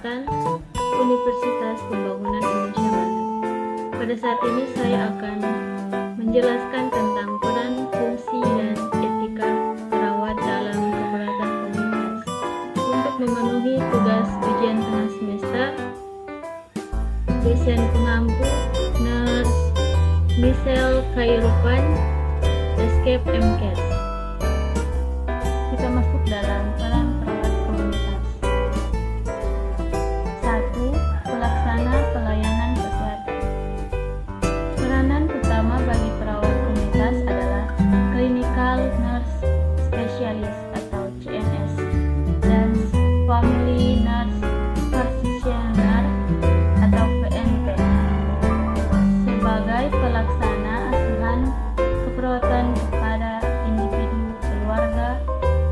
Kesehatan Universitas Pembangunan Indonesia Barat. Pada saat ini saya akan menjelaskan tentang peran, fungsi, dan etika perawat dalam keperawatan komunitas. Untuk memenuhi tugas ujian tengah semester, dosen pengampu Nurse Michelle Khairupan, Escape MCAS. Kita masuk dalam peran perawat komunitas. 1. Pelaksana pelayanan kesehatan. Peranan utama bagi perawat komunitas adalah Clinical Nurse Specialist atau CNS dan Family Nurse Practitioner atau PNP sebagai pelaksana asuhan keperawatan kepada individu, keluarga,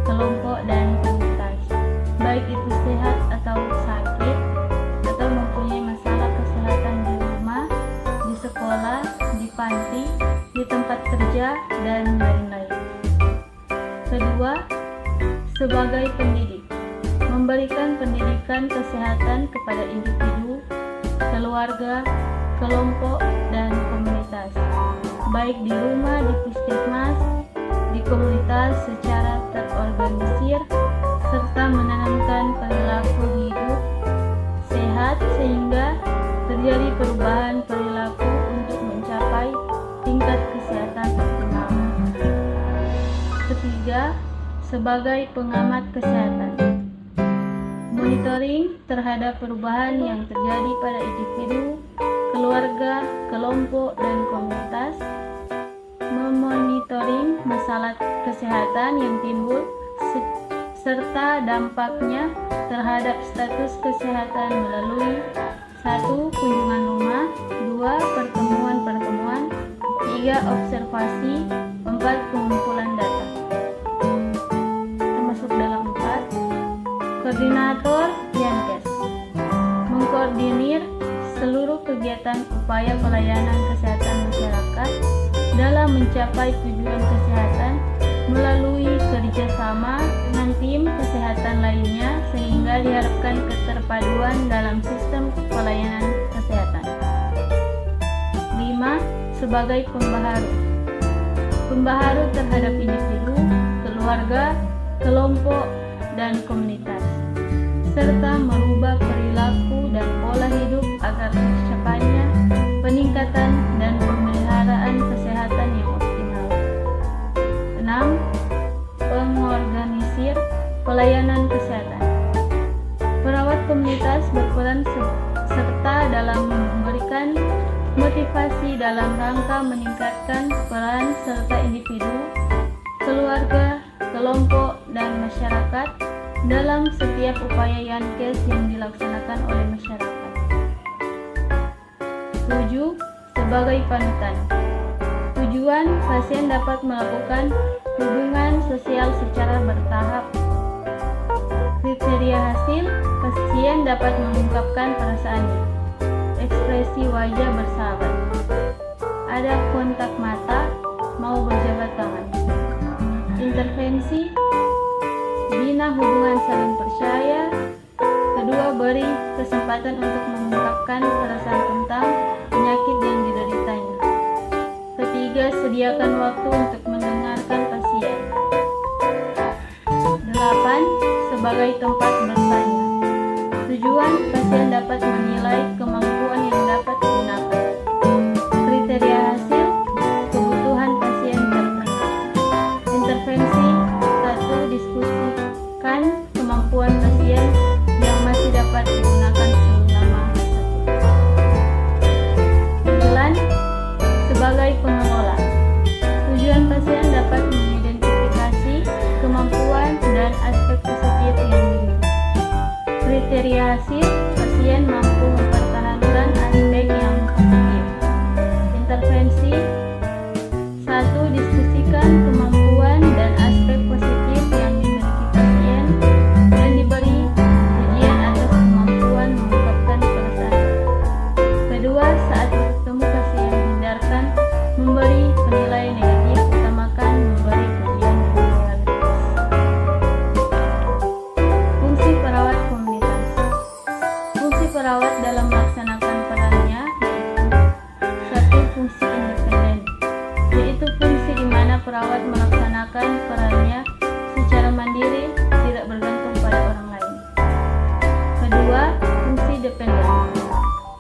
kelompok, dan komunitas, baik itu sehat atau sakit, atau mempunyai masalah kesehatan di rumah, di sekolah, di panti, di tempat kerja, dan lain-lain. Kedua, sebagai pendidik, memberikan pendidikan kesehatan kepada individu, keluarga, kelompok, dan komunitas, baik di rumah, di puskesmas, di komunitas secara terorganisir, serta menanamkan perilaku hidup sehat sehingga terjadi perubahan perilaku untuk mencapai tingkat kesehatan optimal. Ketiga, sebagai pengamat kesehatan, monitoring terhadap perubahan yang terjadi pada individu, keluarga, kelompok, dan komunitas, memonitoring masalah kesehatan yang timbul serta dampaknya terhadap status kesehatan melalui 1. Kunjungan rumah, 2. Pertemuan-pertemuan, 3. Observasi, 4. Pengumpulan data. Termasuk dalam 4. Koordinator Yankes, mengkoordinir seluruh kegiatan upaya pelayanan kesehatan masyarakat dalam mencapai tujuan kesehatan melalui kerjasama dengan tim kesehatan lainnya sehingga diharapkan keterpaduan dalam sistem pelayanan kesehatan. 5. Sebagai pembaharu, pembaharu terhadap individu, keluarga, kelompok, dan komunitas, serta merubah perilaku dan pola hidup agar tercapainya peningkatan dan pemeliharaan kesehatan yang optimal. 6. Pengorganisir pelayanan kesehatan. Perawat komunitas berperan serta dalam memberikan motivasi dalam rangka meningkatkan peran serta individu, keluarga, kelompok, dan masyarakat dalam setiap upaya Yankes yang dilaksanakan oleh masyarakat. 7. Sebagai panutan. Tujuan, pasien dapat melakukan hubungan sosial secara bertahap. Kriteria hasil, pasien dapat mengungkapkan perasaannya. Ekspresi wajah bersahabat. Ada kontak mata, mau berjabat tangan. Intervensi, bina hubungan saling percaya. Kedua, beri kesempatan untuk mengungkapkan perasaan tentang penyakit yang dideritanya. Ketiga, sediakan waktu untuk mendengarkan pasien. 8. Sebagai tempat bertanya. Tujuan, pasien dapat menilai kemampuan yang dapat digunakan. Kriteria hasil, kebutuhan pasien tertentu. Intervensi, 1. Diskusikan kemampuan pasien yang masih dapat digunakan selama 9. Sebagai pengelola. Tujuan, pasien dapat mengidentifikasi kemampuan dan aspek positif yang dimiliki. Kriteria hasil, pasien mampu mempertahankan aspek yang positif. Intervensi, 1. Diskusikan kemampuan dan aspek positif yang dimiliki pasien dan diberi ujian atas kemampuan mengungkapkan perasaan. Kedua, saat bertemu pasien, hindarkan memberi penilaian negatif, utamakan memberi pujian yang realistis. Fungsi perawat komunitas. perawat dalam melaksanakan perannya satu, fungsi independen, yaitu fungsi di mana perawat melaksanakan perannya secara mandiri, tidak bergantung pada orang lain. Kedua, fungsi dependen.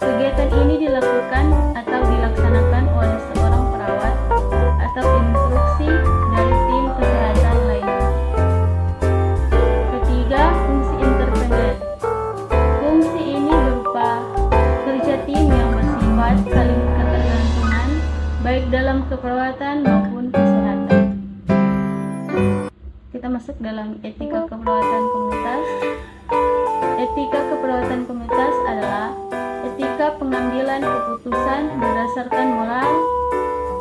Kegiatan ini dilakukan atau dilaksanakan oleh seorang perawat atau instruksi dari tim kesehatan lainnya. Ketiga, fungsi interdependen. Fungsi ini berupa kerja tim yang bersifat saling ketergantungan, baik dalam keperawatan maupun kesehatan. Kita masuk dalam etika keperawatan komunitas. Etika keperawatan komunitas adalah etika pengambilan keputusan berdasarkan moral,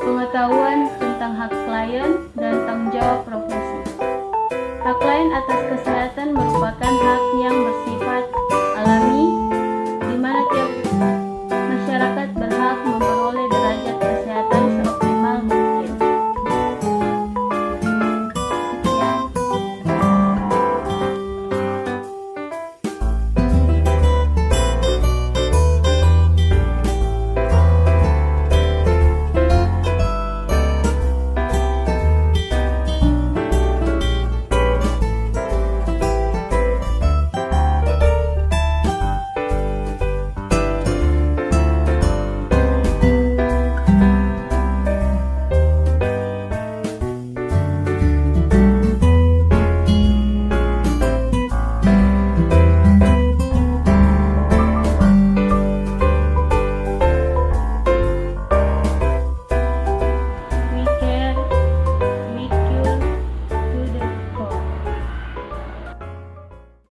pengetahuan tentang hak klien, dan tanggung jawab profesi. Hak klien atas kesehatan